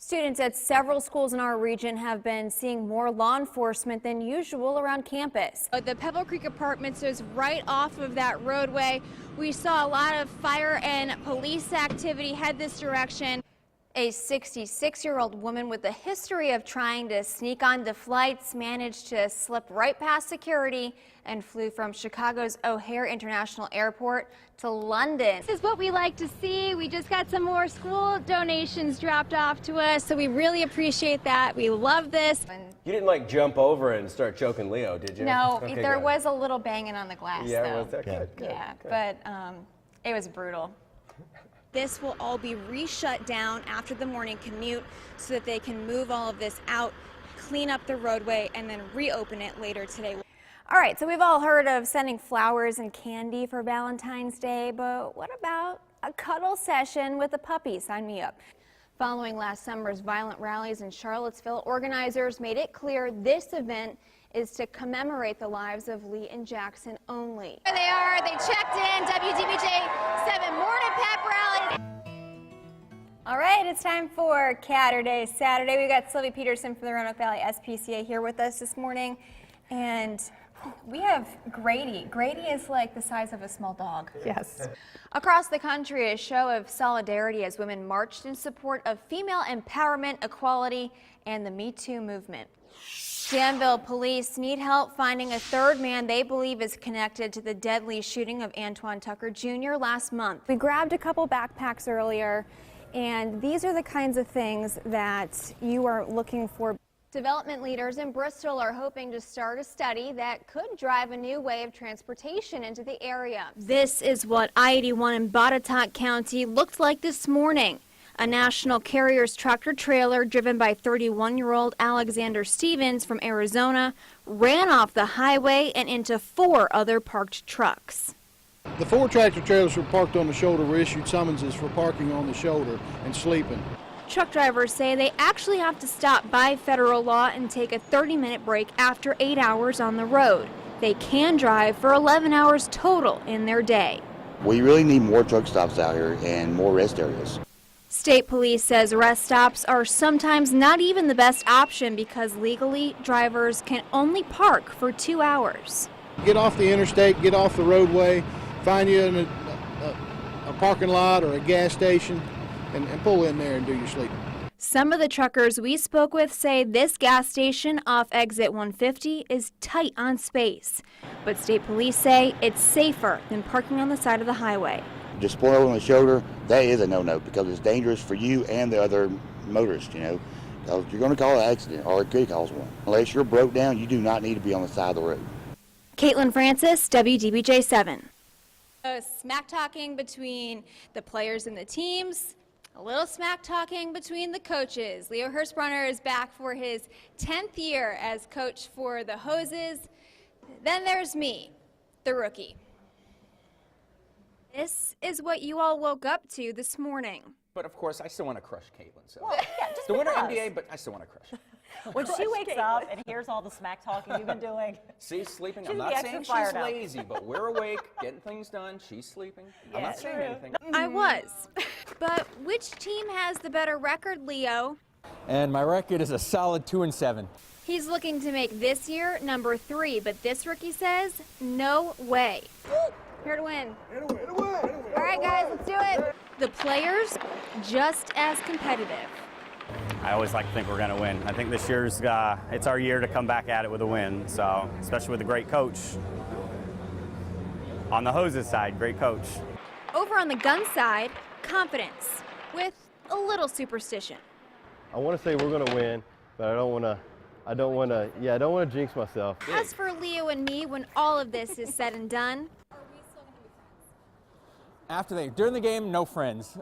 Students at several schools in our region have been seeing more law enforcement than usual around campus. The Pebble Creek Apartments is right off of that roadway. We saw a lot of fire and police activity head this direction. A 66-year-old woman with a history of trying to sneak onto flights managed to slip right past security and flew from Chicago's O'Hare International Airport to London. This is what we like to see. We just got some more school donations dropped off to us, so we really appreciate that. We love this. You didn't like jump over and start choking Leo, did you? No, okay, there was a little banging on the glass, yeah, though. was there? Good, yeah, good. But it was brutal. This will all be re-shut down after the morning commute so that they can move all of this out, clean up the roadway, and then reopen it later today. All right, so we've all heard of sending flowers and candy for Valentine's Day, but what about a cuddle session with a puppy? Sign me up. Following last summer's violent rallies in Charlottesville, organizers made it clear this event is to commemorate the lives of Lee and Jackson only. There they are. They checked in. WDBJ 7 Morning Pep Rally. All right, it's time for Catterday Saturday. We've got Sylvie Peterson from the Roanoke Valley SPCA here with us this morning, and we have Grady. Grady is like the size of a small dog. Yes. Across the country, a show of solidarity as women marched in support of female empowerment, equality, and the Me Too movement. Danville police need help finding a third man they believe is connected to the deadly shooting of Antoine Tucker Jr. last month. We grabbed a couple backpacks earlier, and these are the kinds of things that you are looking for. Development leaders in Bristol are hoping to start a study that could drive a new way of transportation into the area. This is what I-81 in Botetourt County looked like this morning. A national carrier's tractor trailer driven by 31-year-old Alexander Stevens from Arizona ran off the highway and into 4 other parked trucks. The 4 tractor trailers were parked on the shoulder were issued summonses for parking on the shoulder and sleeping. Truck drivers say they actually have to stop by federal law and take a 30-minute break after 8 hours on the road. They can drive for 11 hours total in their day. We really need more truck stops out here and more rest areas. State police says rest stops are sometimes not even the best option because legally drivers can only park for 2 hours. Get off the interstate, get off the roadway, find you in a parking lot or a gas station, and pull in there and do your sleeping. Some of the truckers we spoke with say this gas station off exit 150 is tight on space, but state police say it's safer than parking on the side of the highway. Just pull over on the shoulder, that is a no-no because it's dangerous for you and the other motorists, you know. Because you're going to cause an accident or it could cause one. Unless you're broke down, you do not need to be on the side of the road. Caitlin Francis, WDBJ 7. Smack talking between the players and the teams. A little smack talking between the coaches. Leo Hirschbrenner is back for his 10th year as coach for the Hoses. Then there's me, the rookie. This is what you all woke up to this morning. But of course, I still want to crush Caitlin. So. Well, yeah, just the winner because. NBA, but I still want to crush her. When she wakes up and hears all the smack talking you've been doing. She's sleeping. She's I'm not saying she's lazy, but we're awake, getting things done. She's sleeping. Yeah, I'm not saying anything. I was. But which team has the better record, Leo? And my record is a solid 2-7. He's looking to make this year number 3, but this rookie says, no way. Here to win. All right, guys, let's do it. The players, just as competitive. I always like to think we're going to win. I think this year's, it's our year to come back at it with a win, so especially with a great coach. On the Hoses side, great coach. Over on the gun side, confidence with a little superstition. I want to say we're going to win, but I don't want to jinx myself. As for Leo and me, when all of this is said and done, During the game, no friends.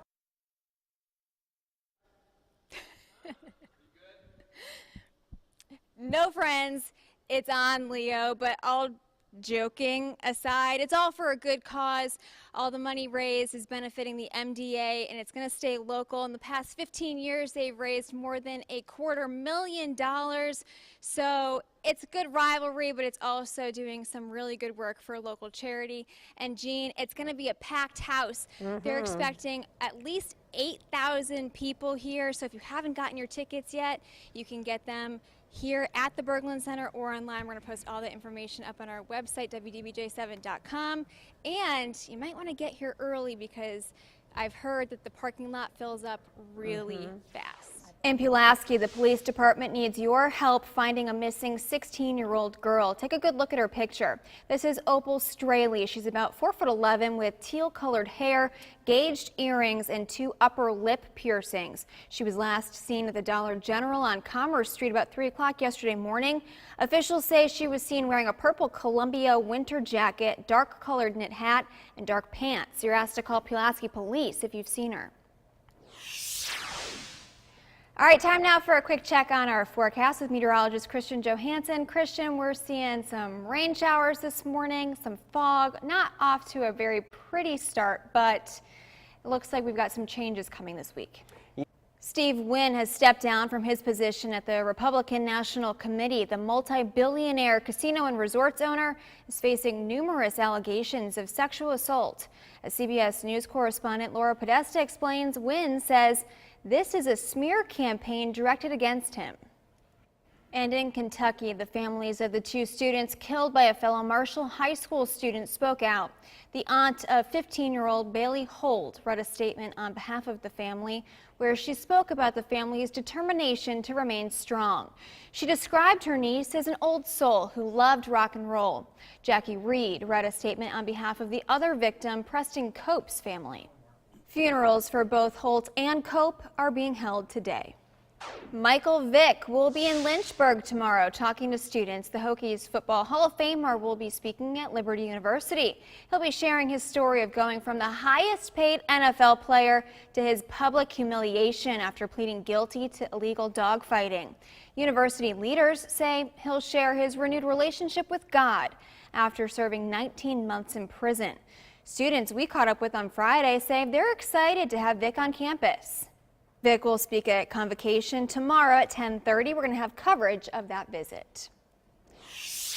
no friends, it's on Leo, but I'll Joking aside, it's all for a good cause. All the money raised is benefiting the MDA, and it's going to stay local. In the past 15 years, they've raised more than $250,000. So it's a good rivalry, but it's also doing some really good work for a local charity. And Jean, it's going to be a packed house. They're expecting at least 8,000 people here. So if you haven't gotten your tickets yet, you can get them here at the Berglund Center or online. We're going to post all the information up on our website, WDBJ7.com. And you might want to get here early because I've heard that the parking lot fills up really fast. In Pulaski, the police department needs your help finding a missing 16-year-old girl. Take a good look at her picture. This is Opal Straley. She's about 4'11" with teal-colored hair, gauged earrings, and 2 upper lip piercings. She was last seen at the Dollar General on Commerce Street about 3 o'clock yesterday morning. Officials say she was seen wearing a purple Columbia winter jacket, dark-colored knit hat, and dark pants. You're asked to call Pulaski Police if you've seen her. All right, time now for a quick check on our forecast with meteorologist Christian Johansson. Christian, we're seeing some rain showers this morning, some fog, not off to a very pretty start, but it looks like we've got some changes coming this week. Steve Wynn has stepped down from his position at the Republican National Committee. The multi-billionaire casino and resorts owner is facing numerous allegations of sexual assault. As CBS News correspondent Laura Podesta explains, Wynn says this is a smear campaign directed against him. And in Kentucky, the families of the 2 students killed by a fellow Marshall High School student spoke out. The aunt of 15-year-old Bailey Holt read a statement on behalf of the family where she spoke about the family's determination to remain strong. She described her niece as an old soul who loved rock and roll. Jackie Reed read a statement on behalf of the other victim, Preston Cope's family. Funerals for both Holt and Cope are being held today. Michael Vick will be in Lynchburg tomorrow talking to students. The Hokies Football Hall of Famer will be speaking at Liberty University. He'll be sharing his story of going from the highest paid NFL player to his public humiliation after pleading guilty to illegal dogfighting. University leaders say he'll share his renewed relationship with God after serving 19 months in prison. Students we caught up with on Friday say they're excited to have Vick on campus. Vick will speak at Convocation tomorrow at 10:30. We're going to have coverage of that visit.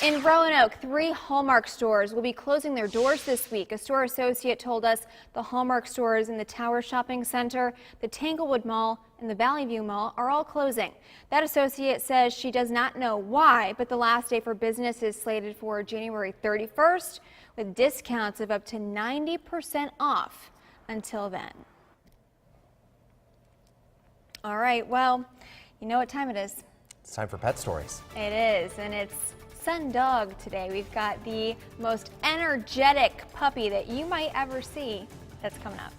In Roanoke, 3 Hallmark stores will be closing their doors this week. A store associate told us the Hallmark stores in the Tower Shopping Center, the Tanglewood Mall, and the Valley View Mall are all closing. That associate says she does not know why, but the last day for business is slated for January 31st, with discounts of up to 90% off until then. All right, well, you know what time it is. It's time for Pet Stories. It is, and it's Sun Dog today. We've got the most energetic puppy that you might ever see that's coming up.